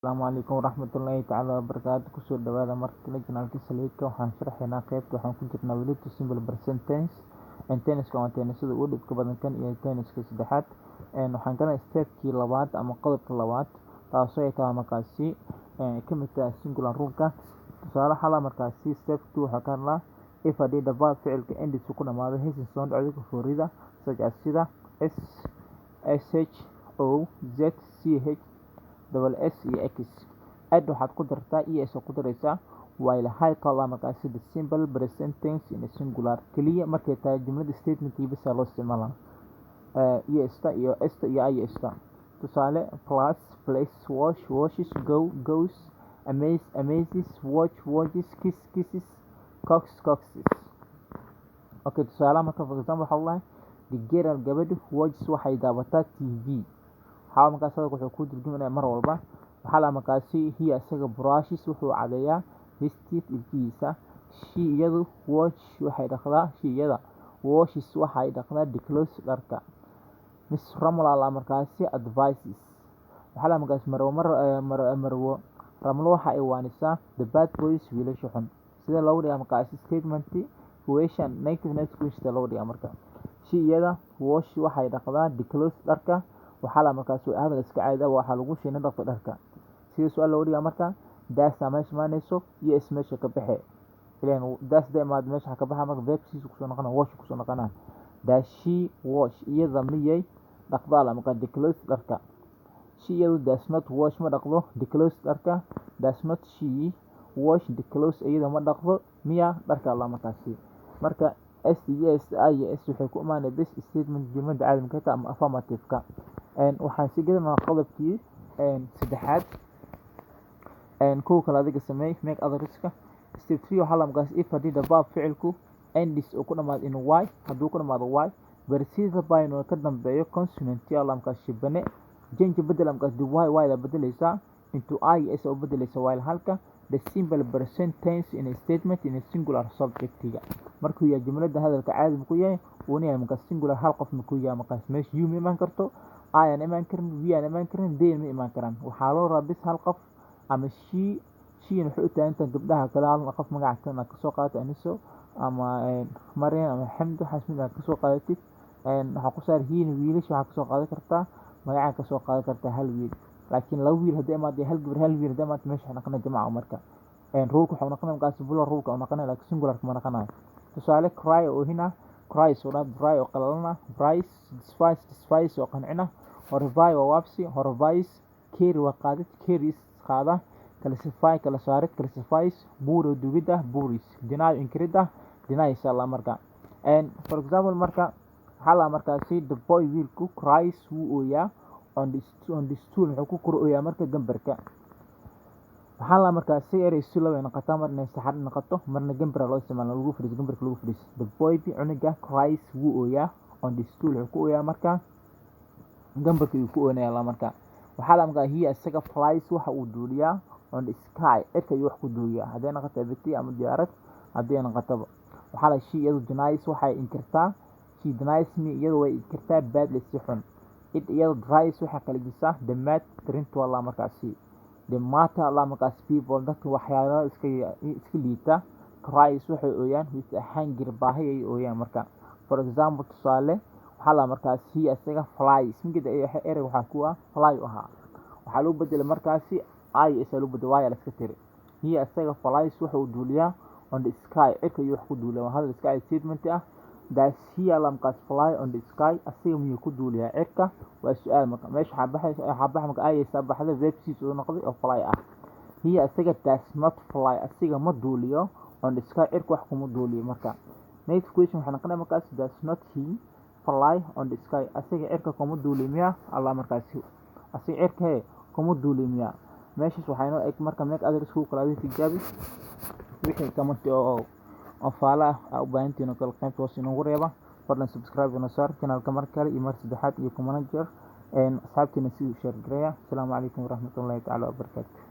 السلام عليكم ورحمة الله تعالى وبركاته. كسر دوادا مركلة جنالك سليكا وحان شرحنا قيبت وحان كنت ناوليت simple present tense and tense كمان tense sida uu dhibka badan kan iyo tense ka saddexaad waxaan kana stepkii labaad ama qodobka labaad taasoo ay tahay markaasi ka mid tahay singular rule-ka. tusaale xala markaasi step 2 waxaa ka hadlaa if haddii dhabaad ficilka ends ku dhamaado heysan soo dhacdo ka foorida sida sh o z ch double s iyo x add waxaad ku dartaa es ku daraysaa while high column markaasi the simple present tense in a singular kaliya markay tahay jumlada statementkii bisa loo isticmaalaa esta iyo esta iyo ay esta. tusaale plus place wash washes go goes amazes watch watches kiss kisses cox coxes. okay tusaale marka for example waxa lahayn the girl gabadhu watches waxay daawataa tv waxaa markaas wuxuu ku turjumayaa mar walba waxaa la markaasi hiya isaga brushes wuxuu cadeeyaa his teeth ilkiisa she iyadu watch waxay dhaqdaa she iyada washes waxay dhaqdaa the clothes dharka. miss ramla la markaasi advices waxaa la markaas marwo ramlo waxa ay waanisaa the bad boys wiilasha xun sida loo dhigaa markaasi statement question negative next question loo dhigaa marka she iyada wash waxay dhaqdaa the clothes dharka waxaa la markaas hadal iska caadi waxa lagu sheegay dhaqda dharka sida su'aal loo dhigaa marka daasa meesha iyo ismeesha ka baxay ileen daas deemaad meesha ka baxay marka verbs ku soo noqonaa wash ku soo noqonaa does she wash iyada miyay dhaqdaa la marka the clothes dharka she iyadu does not wash ma dhaqdo the clothes dharka does not she wash the clothes iyada ma dhaqdo miya dharka la markaasi marka s iyo s ay s waxay ku imaanay base statement jumlada caadimka ah ama affirmative ka waxaan si gadanaa qodobkii saddexaad kow kala adiga sameey make other risk step 3 waxa la markaas if haddii verb ficilku ends oo ku dhamaado in y hadduu ku dhamaado y versida bayno ka dambeeyo consonant ya la markaas shibane change bedel markaas y la bedelaysa into I is oo bedelaysa while halka the simple present tense in a statement in a singular subject markuu yahay jumlada hadalka caadi ku yahay uu yahay markaas singular hal qof ku yahay markaas meesha you ma iman karto I aan iman karin we aan iman karin they ma iman karaan waxaa loo rabaa hal qof ama she wuxuu taantan gabdhaha kala hal qof magaca ka soo qaato aniso ama Maryam ama Xamd waxa ismida ka soo qaadatid waxa ku saar hiin wiilish waxa ka soo qaadan kartaa magaca ka soo qaadan kartaa hal wiil laakiin laba wiil hadii ama hal gabar hal wiil hadii ama meesha naqana jamaa marka rule waxa naqana markaas plural rule waxa naqana laakiin singular ma naqana. tusaale cry oo hina cry soo dad cry oo qalalna price despise oo qancina horvay oo wabsi horvays carry waa qaadid carries qaada classify kala saarid classifies buur oo dugida buuris deny inkrida deny inshallah marka for example marka hala markaasi the boy will cook cries wuu ooyaa on the stool wuxuu ku kor ooyaa marka gambarka waxaa la markaasi erey si loo noqoto marna saxar noqoto marna gambar loo isticmaalo lagu firiis gambarka lagu firiis the boy cunuga cries wuu ooyaa on the stool wuxuu ku ooyaa marka gambarka uu ku ooyaa la marka waxaa la markaa hiya isaga flies waxa uu duuliyaa on the sky erka wax ku duuliyaa hadii noqoto biti ama diyaarad hadii noqoto waxaa la shii iyadu denies waxay inkirtaa she denies me iyadu way inkirtaa badly si xun iyadu dries waxa kala gisa the mat print wala markaasi the matter la markaas people dadka waxyaalaha iska liita cries waxay ooyaan with a hunger baahi ay ooyaan marka for example tusaale waxaa la markaasi isaga flies migida erey waxa ku ah fly waxaa loo bedelay markaasi ay isa loo bedelay waa la iska tiri hiya isaga flies wuxuu duuliyaa on the sky erka wax ku duuliyaa hadal sky statement ah that he markaas fly on the sky asiga miyuu ku duuliyaa erka waa su'aal marka meesha xabax marka ay sabaxda verbs oo noqday oo fly ah hiya isaga does not fly asiga ma duuliyo on the sky erka wax kuma duuliyo marka next question waxaan qanay markaas does not he fly on the sky asiga erka kuma duuliyo miya alla markaasi asiga erka kuma duuliyo miya meeshaas waxayna eg marka make other school kala tijaabi wixii comment oo faala u baahantiin oo kala qaybta hoos inoo wareeba fadlan subscribe na saar channelka mar kale iyo mar saddexaad iyo comment jeer asxaabtina si share gareeya. Assalaamu calaykum waraxmatullaahi ta'ala wabarakaatuh.